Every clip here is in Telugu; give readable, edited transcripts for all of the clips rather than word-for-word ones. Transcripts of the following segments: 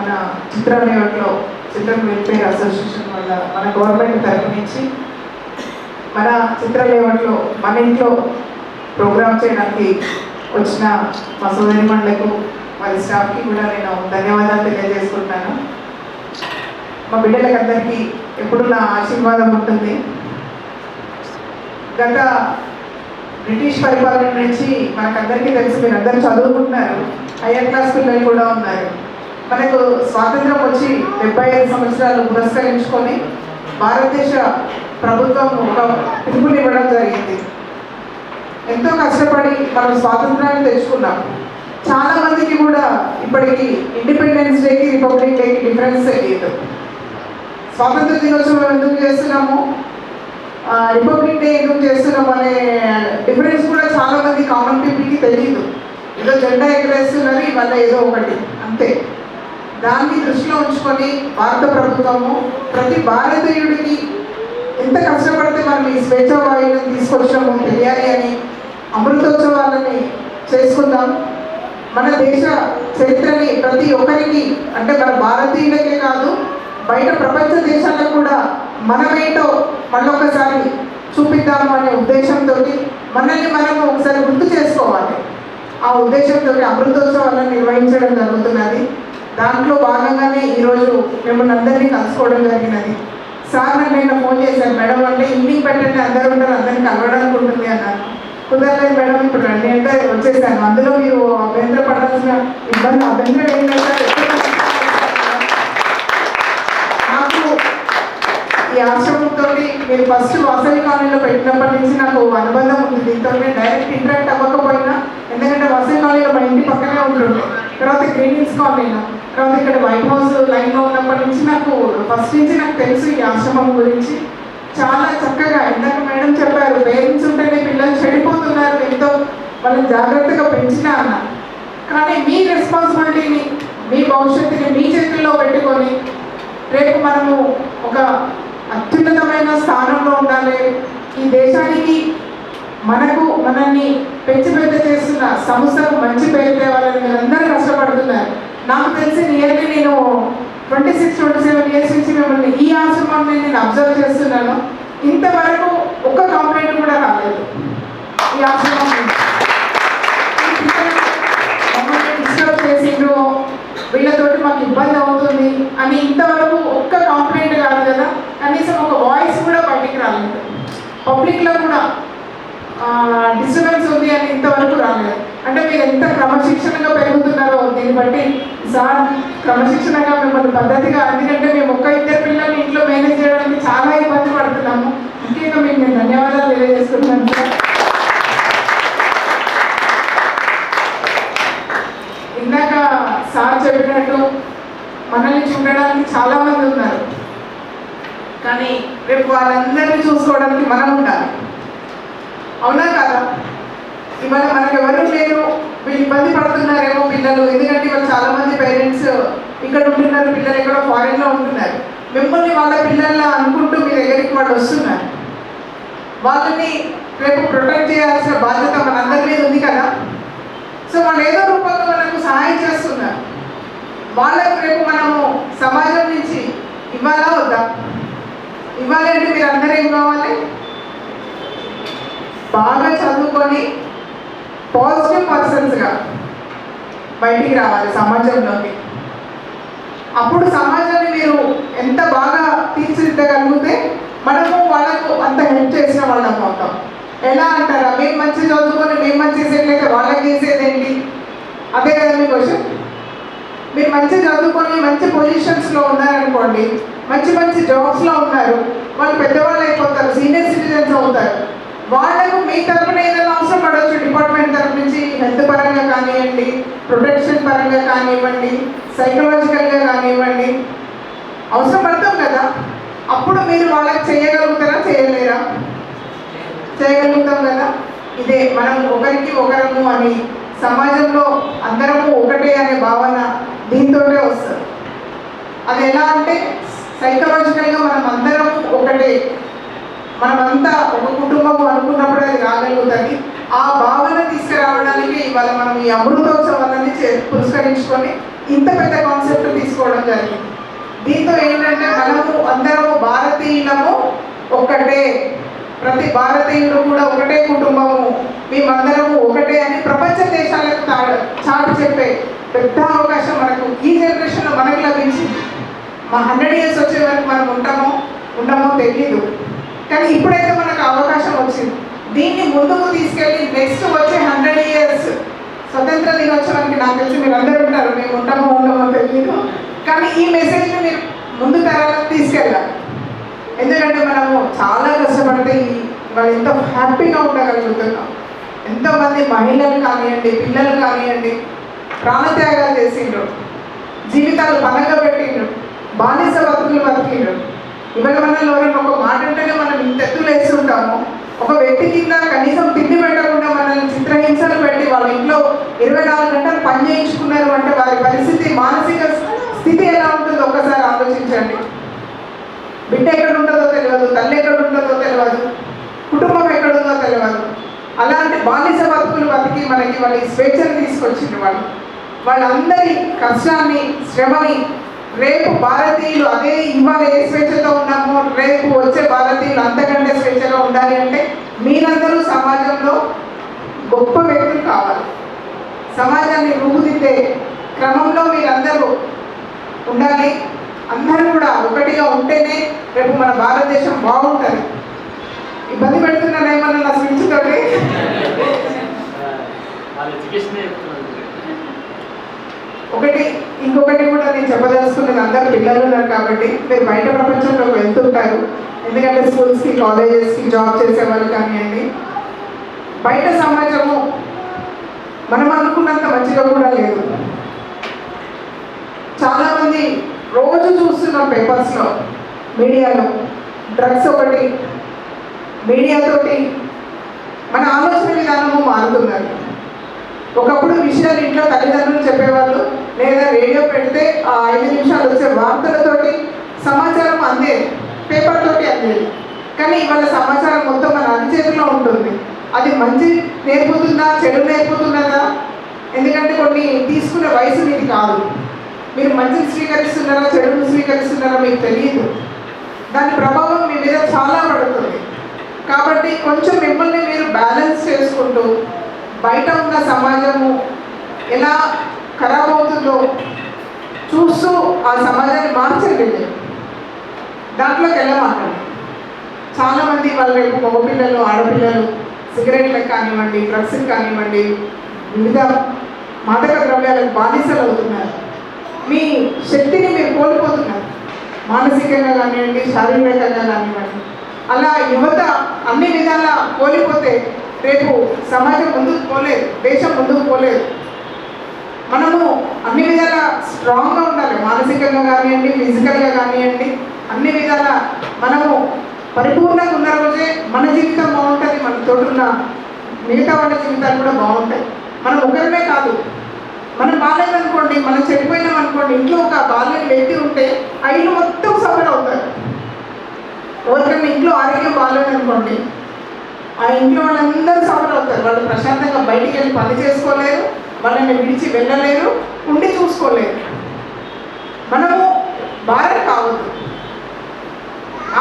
మన చిత్రలేవట్లో చిల్డ్రన్ వెల్ఫేర్ అసోసియేషన్ వల్ల మన గవర్నమెంట్ తరఫు నుంచి మన చిత్రలేవట్లో మన ఇంట్లో ప్రోగ్రామ్ చేయడానికి వచ్చిన మా సోదరిమణులకు వారి స్టాఫ్కి కూడా నేను ధన్యవాదాలు తెలియజేసుకుంటాను. మా బిడ్డలకు అందరికీ ఎప్పుడు నా ఆశీర్వాదం ఉంటుంది. గత బ్రిటిష్ పరిపాలన నుంచి మనకందరికీ తెలిసి మీరు అందరూ చదువుకుంటున్నారు, హయ్యర్ క్లాస్ పిల్లలు కూడా ఉన్నారు. మనకు స్వాతంత్రం వచ్చి 75 సంవత్సరాలు పురస్కరించుకొని భారతదేశ ప్రభుత్వం ఒక పిలుపుని ఇవ్వడం జరిగింది. ఎంతో కష్టపడి మనం స్వాతంత్రాన్ని తెచ్చుకున్నాం. చాలా మందికి కూడా ఇప్పటికీ ఇండిపెండెన్స్ డేకి రిపబ్లిక్ డేకి డిఫరెన్స్ తెలియదు. స్వాతంత్ర దినోత్సవం ఎందుకు చేస్తున్నాము, రిపబ్లిక్ డే ఎందుకు చేస్తున్నాం అనే డిఫరెన్స్ కూడా చాలా మంది కామన్ పీపుల్కి తెలియదు. ఏదో జెండా ఎగరేస్తున్నది మళ్ళీ ఏదో ఒకటి అంతే. దాన్ని దృష్టిలో ఉంచుకొని భారత ప్రభుత్వము ప్రతి భారతీయుడికి ఎంత కష్టపడితే మనం ఈ స్వేచ్ఛ వాయువులను తీసుకొచ్చామో తెలియాలి అని అమృతోత్సవాలని చేసుకుందాం. మన దేశ చరిత్రని ప్రతి ఒక్కరికి, అంటే మన భారతీయులకే కాదు బయట ప్రపంచ దేశాలకు కూడా మనమేంటో మళ్ళొకసారి చూపిద్దాము అనే ఉద్దేశంతో మనల్ని మనము ఒకసారి గుర్తు చేసుకోవాలి. ఆ ఉద్దేశంతో అమృతోత్సవాలను నిర్వహించడం జరుగుతున్నది. దాంట్లో భాగంగానే ఈరోజు మిమ్మల్ని అందరినీ కలుసుకోవడం జరిగినది. సార్ నాకు నేను ఫోన్ చేశాను, మేడం అంటే ఈవినింగ్ పెట్టండి అందరూ ఉంటారు, అందరినీ కలవడానికి ఉంటుంది అన్నాను. కుదరలేదు మేడం ఇప్పుడు రండి అంటే వచ్చేసాను. అందులో మీరు అభ్యంతర పడాల్సిన ఇబ్బంది అభ్యంతరం ఏంటంటే నాకు ఈ ఆశ్రమంతో మీరు ఫస్ట్ వాసవి కాలనీలో పెట్టినప్పటి నుంచి నాకు అనుబంధం ఉంది. దీంతో నేను డైరెక్ట్ ఇంటరాక్ట్ అవ్వకపోయినా, ఎందుకంటే వాసవి కాలనీలో మా ఇంటి పక్కనే ఉంటుండే, తర్వాత గ్రీన్ హిల్స్ కాలనీలో, తర్వాత ఇక్కడ వైట్ హౌస్ లైన్లో ఉన్నప్పటి నుంచి నాకు ఫస్ట్ నుంచి నాకు తెలుసు ఈ ఆశ్రమం గురించి. చాలా చక్కగా ఇందాక మేడం చెప్పారు, పేరెంట్స్ ఉంటేనే పిల్లలు చెడిపోతున్నారు, ఎంతో వాళ్ళని జాగ్రత్తగా పెంచినా అన్న. కానీ మీ రెస్పాన్సిబిలిటీని, మీ భవిష్యత్తుని మీ చేతుల్లో పెట్టుకొని రేపు మనము ఒక అత్యున్నతమైన స్థానంలో ఉండాలి. ఈ దేశానికి మనల్ని పెంచి పెద్ద చేస్తున్న సంస్థకు మంచి పేరు తేవాలని మీరందరూ కష్టపడుతున్నారు. నాకు తెలిసి నియర్లీ నేను 26-27 ఇయర్స్ నుంచి మిమ్మల్ని ఈ ఆశ్రమాన్ని నేను అబ్జర్వ్ చేస్తున్నాను. ఇంతవరకు ఒక్క కంప్లైంట్ కూడా రాలేదు ఈ ఆశ్రమం మమ్మల్ని డిస్టర్బ్ చేసిండ్రు, వీళ్ళతోటి మాకు ఇబ్బంది అవుతుంది అని ఇంతవరకు ఒక్క కంప్లైంట్ కాదు కదా, కనీసం ఒక వాయిస్ కూడా బయటికి రాలేదు. పబ్లిక్లో కూడా డిస్టర్బెన్స్ ఉంది అని ఇంతవరకు రాలేదు. అంటే మీరు ఎంత క్రమశిక్షణగా పెరుగుతున్నారో దీన్ని బట్టి సార్ క్రమశిక్షణగా మిమ్మల్ని పద్ధతిగా, ఎందుకంటే మేము 1-2 పిల్లల్ని ఇంట్లో మేనేజ్ చేయడానికి చాలా ఇబ్బంది పడుతున్నాము. ముఖ్యంగా మీకు నేను ధన్యవాదాలు తెలియజేస్తున్నాను సార్. ఇందాక సార్ చెప్పినట్టు మనల్ని చూడడానికి చాలామంది ఉన్నారు, కానీ రేపు వాళ్ళందరినీ చూసుకోవడానికి మనం ఉండాలి. అవునా కదా? ఇవాళ మనకు ఎవరు లేరు, వీళ్ళు ఇబ్బంది పడుతున్నారేమో పిల్లలు, ఎందుకంటే ఇవాళ చాలామంది పేరెంట్స్ ఇక్కడ ఉంటున్నారు, పిల్లలు ఎక్కడో ఫారెన్లో ఉంటున్నారు. మిమ్మల్ని వాళ్ళ పిల్లల్లా అనుకుంటూ మీ దగ్గరికి వాళ్ళు వస్తున్నారు. వాళ్ళని రేపు ప్రొటెక్ట్ చేయాల్సిన బాధ్యత మనందరి మీద ఉంది కదా. సో వాళ్ళు ఏదో రూపంలో మనకు సహాయం చేస్తున్నారు. వాళ్ళకు రేపు మనము సమాజం నుంచి ఇవ్వాలా వద్దా? ఇవ్వాలి అంటే మీరు అందరూ ఏం కావాలి? బాగా చదువుకొని పాజిటివ్ పర్సన్స్గా బయటికి రావాలి సమాజంలోకి. అప్పుడు సమాజాన్ని మీరు ఎంత బాగా తీర్చిదిద్దగలిగితే మనము వాళ్ళకు అంత హెల్ప్ చేసిన వాళ్ళం అవుతాం. ఎలా అంటారా, మేము మంచి చదువుకొని మేము మంచి చేసేట్లయితే వాళ్ళకి చేసేదేంటి? అదే కదా మీ క్వశ్చన్. మీరు మంచి చదువుకొని మంచి పొజిషన్స్లో ఉన్నారనుకోండి, మంచి మంచి జాబ్స్లో ఉన్నారు, వాళ్ళు పెద్దవాళ్ళు అయిపోతారు, సీనియర్ సిటిజన్స్ అవుతారు. వాళ్ళకు మీ తరఫున ఏదైనా అవసరం పడవచ్చు, డిపార్ట్మెంట్ తరఫు నుంచి హెల్త్ పరంగా కానివ్వండి, ప్రొటెక్షన్ పరంగా కానివ్వండి, సైకలాజికల్గా కానివ్వండి, అవసరం పడతాం కదా. అప్పుడు మీరు వాళ్ళకి చేయగలుగుతారా, చేయలేరా? చేయగలుగుతాం కదా. ఇదే మనం ఒకరికి ఒకరము అని సమాజంలో అందరము ఒకటే అనే భావన దీంతోనే వస్తుంది. అది ఎలా అంటే సైకలాజికల్గా మనం అందరం ఒకటే, మనమంతా ఒక కుటుంబం అనుకున్నప్పుడు అది రాగలుగుతుంది. ఆ భావన తీసుకురావడానికి ఇవాళ మనం ఈ అమృతోత్సవాలని పురస్కరించుకొని ఇంత పెద్ద కాన్సెప్ట్ తీసుకోవడం జరిగింది. దీంతో ఏంటంటే మనము అందరము భారతీయులము ఒక్కటే, ప్రతి భారతీయుడు కూడా ఒకటే కుటుంబము, మేమందరము ఒకటే అని ప్రపంచ దేశాలకు చాటి చెప్పే పెద్ద అవకాశం మనకు ఈ జనరేషన్లో మనకు లభించింది. మా 100 years వచ్చే వరకు మనం ఉండమో తెలీదు, కానీ ఇప్పుడైతే మనకు అవకాశం వచ్చింది. దీన్ని ముందుకు తీసుకెళ్ళి నెక్స్ట్ వచ్చే 100 years స్వతంత్ర దినోత్సవానికి నాకు తెలిసి మీరు అందరూ ఉంటారు, మేము ఉండమో తెలియదు, కానీ ఈ మెసేజ్ని మీరు ముందు తరాలకు తీసుకెళ్ళాలి. ఎందుకంటే మనము చాలా కష్టపడితే వాళ్ళు ఎంతో హ్యాపీగా ఉండగలుగుతున్నాం. ఎంతోమంది మహిళలు కానివ్వండి, పిల్లలు కానివ్వండి ప్రాణత్యాగాలు చేసిండ్రు, జీవితాలు బలంగా పెట్టిండ్రు, బానిస బతికిండ్రు. ఇవాళ మనల్ని ఎవరైనా ఒక మాట అంటేనే మనం ఇంత ఎత్తులు వేస్తుంటాము. ఒక వ్యక్తి కింద కనీసం తిండి పెట్టకుండా మనల్ని చిత్రహింసలు పెట్టి వాళ్ళ ఇంట్లో 24 గంటలు పని చేయించుకున్నారు అంటే వారి పరిస్థితి, మానసిక స్థితి ఎలా ఉంటుందో ఒక్కసారి ఆలోచించండి. బిడ్డ ఎక్కడ ఉంటుందో తెలియదు, తల్లి ఎక్కడ ఉంటుందో తెలియదు, కుటుంబం ఎక్కడుందో తెలియదు. అలాంటి బానిస బతుకులు బతికి మనకి వాళ్ళ స్వేచ్ఛను తీసుకొచ్చింది. వాళ్ళందరి కష్టాన్ని, శ్రమని రేపు భారతీయులు అదే ఇవాళ ఏ స్వేచ్ఛతో ఉన్నామో రేపు వచ్చే భారతీయులు అంతకంటే స్వేచ్ఛగా ఉండాలి అంటే మీరందరూ సమాజంలో గొప్ప వ్యక్తులు కావాలి. సమాజాన్ని రూపుదిద్దే క్రమంలో మీరందరూ ఉండాలి. అందరూ కూడా ఒకటిగా ఉంటేనే రేపు మన భారతదేశం బాగుంటుంది. ఇబ్బంది పెడుతున్నారేమన్నా నా స్పీచ్ తోటి. ఇంకొకటి కూడా నేను చెప్పదలుచుకున్నది, అందరు పిల్లలు ఉన్నారు కాబట్టి మీరు బయట ప్రపంచంలోకి వెళ్తుంటారు. ఎందుకంటే స్కూల్స్కి, కాలేజెస్కి, జాబ్ చేసేవాళ్ళు కానివ్వండి, బయట సమాజము మనం అనుకున్నంత మంచిగా కూడా లేదు. చాలామంది రోజు చూస్తున్నాం పేపర్స్లో, మీడియాలో డ్రగ్స్ ఒకటి, మీడియాతోటి మన ఆలోచన విధానము మారుతున్నది. ఒకప్పుడు విషయాలు ఇంట్లో తల్లిదండ్రులు చెప్పేవాళ్ళు, లేదా రేడియో పెడితే ఆ 5 నిమిషాలు వచ్చే వార్తలతోటి సమాచారం అందేది, పేపర్ తోటి అందేది. కానీ ఇవాళ సమాచారం మొత్తం మన అరిచేతిలో ఉంటుంది. అది మంచి నేర్పుతుందా, చెడు నేర్పుతున్నదా? ఎందుకంటే కొన్ని తీసుకునే వయసు మీది కాదు. మీరు మంచిని స్వీకరిస్తున్నారా, చెడును స్వీకరిస్తున్నారా మీకు తెలియదు. దాని ప్రభావం మీ మీద చాలా పడుతుంది. కాబట్టి కొంచెం మిమ్మల్ని మీరు బ్యాలెన్స్ చేసుకుంటూ బయట ఉన్న సమాజము ఎలా ఖరాబ్ అవుతుందో చూస్తూ ఆ సమాజాన్ని మార్చండి. దాంట్లోకి వెళ్ళమాకండి. చాలామంది వాళ్ళు రేపు మగపిల్లలు, ఆడపిల్లలు సిగరెట్లకు కానివ్వండి, డ్రగ్స్కి కానివ్వండి, వివిధ మాదక ద్రవ్యాలకు బానిసలు అవుతున్నారు. మీ శక్తిని మీరు కోల్పోతున్నారు, మానసికంగా కానివ్వండి, శారీరకంగా కానివ్వండి. అలా యువత అన్ని విధాలా కోల్పోతే రేపు సమాజం ముందుకు పోలేదు, దేశం ముందుకు పోలేదు. మనము అన్ని విధాలా స్ట్రాంగ్గా ఉండాలి, మానసికంగా కానివ్వండి, ఫిజికల్గా కానివ్వండి, అన్ని విధాల మనము పరిపూర్ణంగా ఉన్న రోజే మన జీవితం బాగుంటుంది, మన తోడున్న మిగతా వాళ్ళ జీవితాలు కూడా బాగుంటాయి. మనం ఒకరినే కాదు, మనం బాగాలేదనుకోండి, మనం చెడిపోయినాం అనుకోండి, ఇంట్లో ఒక బాగాలేని వ్యక్తి ఉంటే ఆ ఇల్లు మొత్తం సఫర్ అవుతారు. ఎవరికైనా ఇంట్లో ఆరోగ్యం బాగాలేదనుకోండి, ఆ ఇంట్లో వాళ్ళందరూ సఫర్ అవుతారు. వాళ్ళు ప్రశాంతంగా బయటికి వెళ్ళి పని చేసుకోలేరు, వాళ్ళని విడిచి వెళ్ళలేరు, ఉండి చూసుకోలేరు. మనము భారం కావద్దు,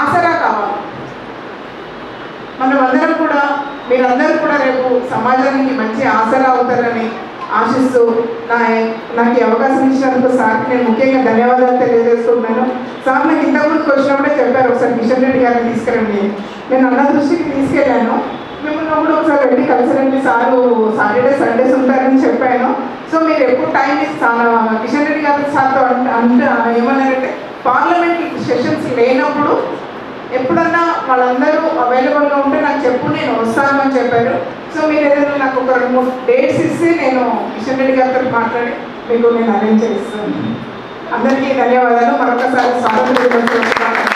ఆసరా కావాలి. మనమందరం కూడా, మీరందరూ కూడా రేపు సమాజానికి మంచి ఆసరా అవుతారని ఆశిస్తూ నాకు ఈ అవకాశం ఇచ్చినందుకు సార్కి నేను ముఖ్యంగా ధన్యవాదాలు తెలియజేస్తున్నాను. సార్ నాకు ఇంతకుముందుకు వచ్చినప్పుడే చెప్పారు, ఒకసారి కిషన్ రెడ్డి గారిని తీసుకురండి. నేను అన్న దృష్టికి తీసుకెళ్ళాను. మిమ్మల్ని కూడా ఒకసారి వెళ్ళి కలిసిరండి, సారు సాటర్డే సండేస్ ఉంటారని చెప్పాను. సో మీరు ఎప్పుడు టైం ఇస్తాను కిషన్ రెడ్డి గారి సార్తో ఏమన్నారంటే, పార్లమెంట్ సెషన్స్ లేనప్పుడు ఎప్పుడన్నా వాళ్ళందరూ అవైలబుల్గా ఉంటే నాకు చెప్పు, నేను వస్తాను అని చెప్పారు. సో మీరు ఏదైనా నాకు ఒక 2-3 డేట్స్ ఇస్తే నేను కిషన్ రెడ్డి గారితో మాట్లాడి మీకు నేను అరేంజ్ చేస్తాను. అందరికీ ధన్యవాదాలు. మరొకసారి స్వాగతం.